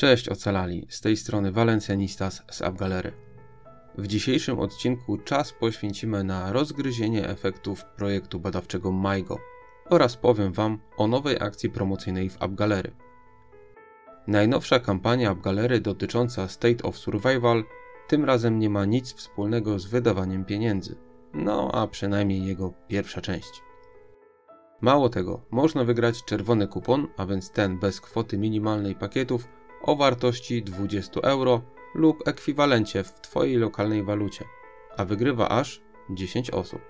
Cześć ocalali, z tej strony Valencianistas z AppGallery. W dzisiejszym odcinku czas poświęcimy na rozgryzienie efektów projektu badawczego MyGo oraz powiem Wam o nowej akcji promocyjnej w AppGallery. Najnowsza kampania AppGallery dotycząca State of Survival tym razem nie ma nic wspólnego z wydawaniem pieniędzy, no a przynajmniej jego pierwsza część. Mało tego, można wygrać czerwony kupon, a więc ten bez kwoty minimalnej pakietów o wartości 20 euro lub ekwiwalencie w Twojej lokalnej walucie, a wygrywa aż 10 osób.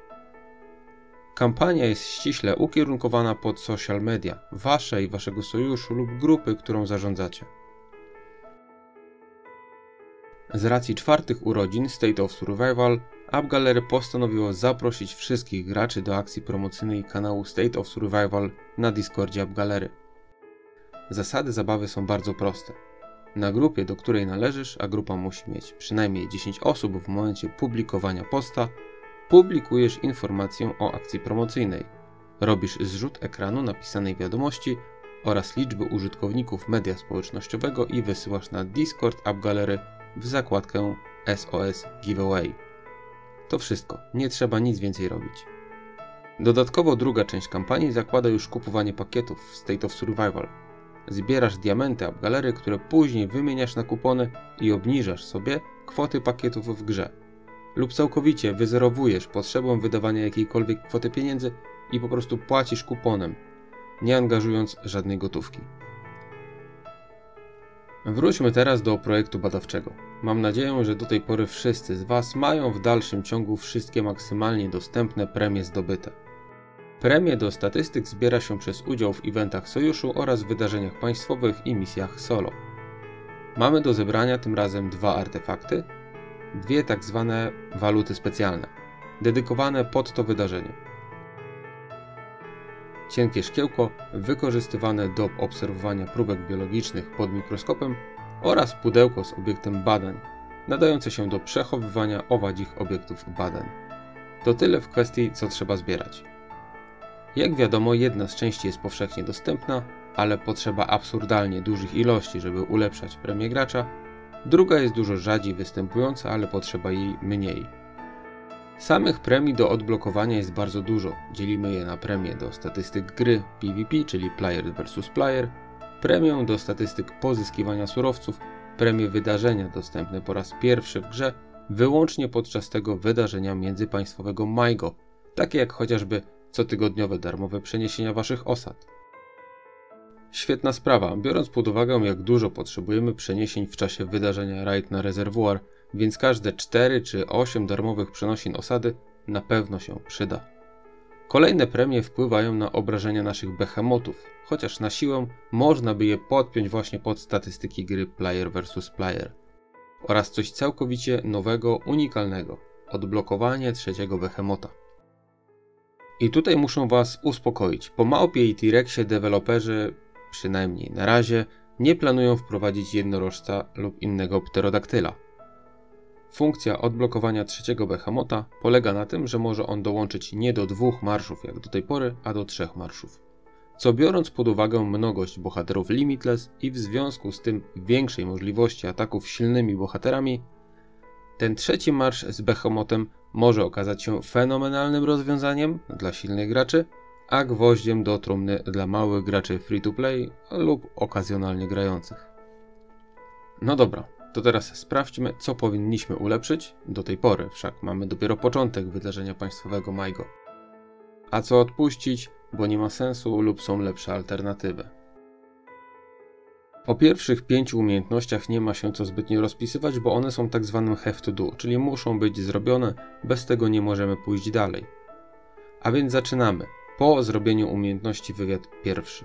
Kampania jest ściśle ukierunkowana pod social media, Wasze i Waszego sojuszu lub grupy, którą zarządzacie. Z racji czwartych urodzin State of Survival, AppGallery postanowiło zaprosić wszystkich graczy do akcji promocyjnej kanału State of Survival na Discordzie AppGallery. Zasady zabawy są bardzo proste. Na grupie, do której należysz, a grupa musi mieć przynajmniej 10 osób w momencie publikowania posta, publikujesz informację o akcji promocyjnej. Robisz zrzut ekranu napisanej wiadomości oraz liczby użytkowników media społecznościowego i wysyłasz na Discord AppGallery w zakładkę SOS Giveaway. To wszystko, nie trzeba nic więcej robić. Dodatkowo druga część kampanii zakłada już kupowanie pakietów w State of Survival. Zbierasz diamenty AppGallery, które później wymieniasz na kupony i obniżasz sobie kwoty pakietów w grze. Lub całkowicie wyzerowujesz potrzebę wydawania jakiejkolwiek kwoty pieniędzy i po prostu płacisz kuponem, nie angażując żadnej gotówki. Wróćmy teraz do projektu badawczego. Mam nadzieję, że do tej pory wszyscy z Was mają w dalszym ciągu wszystkie maksymalnie dostępne premie zdobyte. Premie do statystyk zbiera się przez udział w eventach sojuszu oraz wydarzeniach państwowych i misjach solo. Mamy do zebrania tym razem dwa artefakty, dwie tak zwane waluty specjalne, dedykowane pod to wydarzenie. Cienkie szkiełko wykorzystywane do obserwowania próbek biologicznych pod mikroskopem oraz pudełko z obiektem badań, nadające się do przechowywania owadzich obiektów badań. To tyle w kwestii, co trzeba zbierać. Jak wiadomo, jedna z części jest powszechnie dostępna, ale potrzeba absurdalnie dużych ilości, żeby ulepszać premię gracza. Druga jest dużo rzadziej występująca, ale potrzeba jej mniej. Samych premii do odblokowania jest bardzo dużo. Dzielimy je na premię do statystyk gry PvP, czyli Player vs Player, premię do statystyk pozyskiwania surowców, premię wydarzenia dostępne po raz pierwszy w grze, wyłącznie podczas tego wydarzenia międzypaństwowego MyGo, takie jak chociażby cotygodniowe darmowe przeniesienia Waszych osad. Świetna sprawa, biorąc pod uwagę, jak dużo potrzebujemy przeniesień w czasie wydarzenia Raid na Rezerwuar, więc każde 4 czy 8 darmowych przenosin osady na pewno się przyda. Kolejne premie wpływają na obrażenia naszych behemotów, chociaż na siłę można by je podpiąć właśnie pod statystyki gry Player vs Player. Oraz coś całkowicie nowego, unikalnego – odblokowanie trzeciego behemota. I tutaj muszę Was uspokoić. Po Małpie i T-Rexie deweloperzy, przynajmniej na razie, nie planują wprowadzić jednorożca lub innego pterodaktyla. Funkcja odblokowania trzeciego behemota polega na tym, że może on dołączyć nie do 2 marszów jak do tej pory, a do 3 marszów. Co biorąc pod uwagę mnogość bohaterów Limitless i w związku z tym większej możliwości ataków silnymi bohaterami, ten trzeci marsz z behemotem może okazać się fenomenalnym rozwiązaniem dla silnych graczy, a gwoździem do trumny dla małych graczy free-to-play lub okazjonalnie grających. No dobra, to teraz sprawdźmy, co powinniśmy ulepszyć. Do tej pory wszak mamy dopiero początek wydarzenia państwowego MyGo. A co odpuścić, bo nie ma sensu lub są lepsze alternatywy. O pierwszych 5 umiejętnościach nie ma się co zbytnio rozpisywać, bo one są tak zwanym have to do, czyli muszą być zrobione, bez tego nie możemy pójść dalej. A więc zaczynamy. Po zrobieniu umiejętności wywiad pierwszy.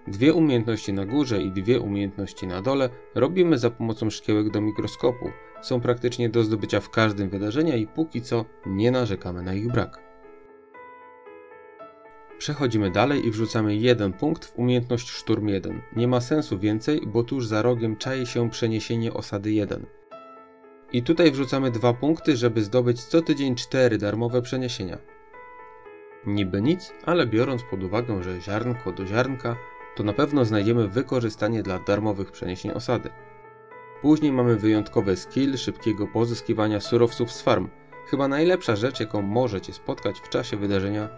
2 umiejętności na górze i 2 umiejętności na dole robimy za pomocą szkiełek do mikroskopu. Są praktycznie do zdobycia w każdym wydarzeniu i póki co nie narzekamy na ich brak. Przechodzimy dalej i wrzucamy 1 punkt w umiejętność Szturm 1. Nie ma sensu więcej, bo tuż za rogiem czai się przeniesienie osady 1. I tutaj wrzucamy 2 punkty, żeby zdobyć co tydzień 4 darmowe przeniesienia. Niby nic, ale biorąc pod uwagę, że ziarnko do ziarnka, to na pewno znajdziemy wykorzystanie dla darmowych przeniesień osady. Później mamy wyjątkowy skill szybkiego pozyskiwania surowców z farm. Chyba najlepsza rzecz, jaką możecie spotkać w czasie wydarzenia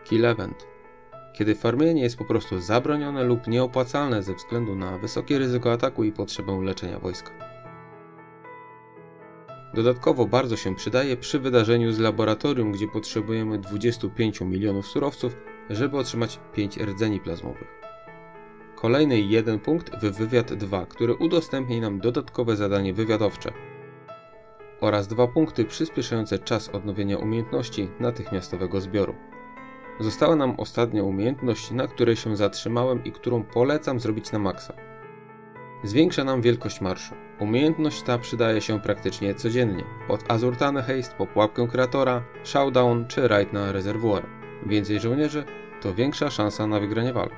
Kill Event, kiedy farmienie jest po prostu zabronione lub nieopłacalne ze względu na wysokie ryzyko ataku i potrzebę leczenia wojska. Dodatkowo bardzo się przydaje przy wydarzeniu z laboratorium, gdzie potrzebujemy 25 milionów surowców, żeby otrzymać 5 rdzeni plazmowych. Kolejny 1 punkt w Wywiad 2, który udostępni nam dodatkowe zadanie wywiadowcze. Oraz 2 punkty przyspieszające czas odnowienia umiejętności natychmiastowego zbioru. Została nam ostatnia umiejętność, na której się zatrzymałem i którą polecam zrobić na maksa. Zwiększa nam wielkość marszu. Umiejętność ta przydaje się praktycznie codziennie, od Azurtane Haste po Pułapkę Kreatora, Showdown czy raid na rezerwuar. Więcej żołnierzy to większa szansa na wygranie walk.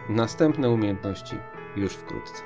Następne umiejętności już wkrótce.